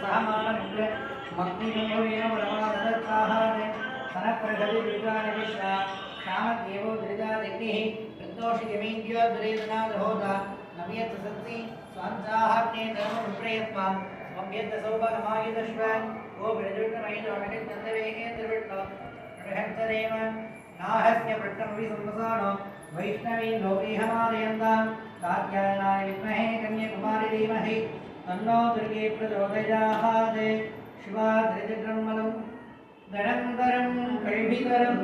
सहमानमिन्द्र मग्निजम्भवेन परमादत्ताहारे सनप्रगति दुर्गानि विश्वा श्यामदेवो दुरितादिग्निः प्रदोषयमीन्द्यो दुरेदनादहोता नव्यत् सत्सि स्वान्ताहार्णे धर्मविप्रयत्मा स्वम्यत् सौभगमायुधश्व ओ विरजुर्णमयिदोमिनिन्दन्दवेहेन्द्रविट्लो बृहत्तरेव नाहस्य पट्टमविसंवसानो वैष्णवी लोकेहमादयन्तां कात्यायनाय विद्महे कन्याकुमारी धीमहि तन्नो दुर्गे प्रचोदयात् शिवा धृतिर्मलं धनन्तरं कल्भितरं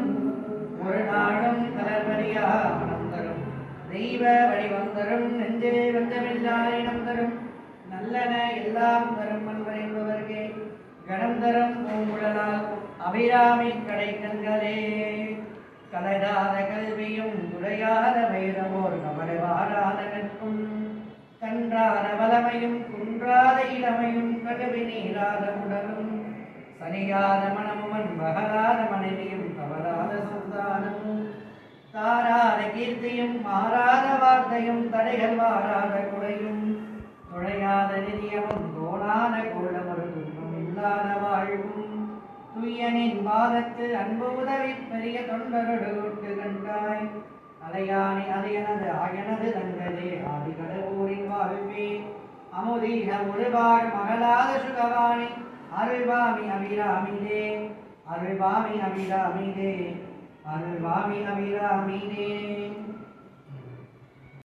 मुरनाडं कलर्वरियानन्तरं தெய்வ வடிவந்தரும் நெஞ்சே வஞ்சமில்லாயினம் தரும் நல்லன எல்லாம் தரும் மன்வர் என்பவர்க்கே கணம் தரும் பூங்குழலால் அபிராமி கடை கண்களே கலைதாத கல்வியும் குறையாத வைரமோர் கவலை வாராத நட்பும் கன்றாத வளமையும் குன்றாத இளமையும் கடுவி நீராத உடலும் சனியாத மனமுமன் மகளாத மனைவியும் தவறாத சந்தானமும் தாராத கீர்த்தியும் மாறாத வார்த்தையும் தடைகள் வாராத குறையும் துழையாத நிதியமும் கோணான கோலமொரு துன்பம் இல்லாத வாழ்வும் துய்யனின் பாதத்து அன்பு உதவி பெரிய தொண்டரொடு கொட்டு கண்டாய் அலையானி அதையனது ஆயனது தங்களே ஆதி கடவுரின் வாழ்வே அமுதீக ஒருவாள் மகளாத சுகவாணி அருள்வாமி அபிராமிதே அருள்வாமி அபிராமிதே அருள்வாமி அபிராமிதே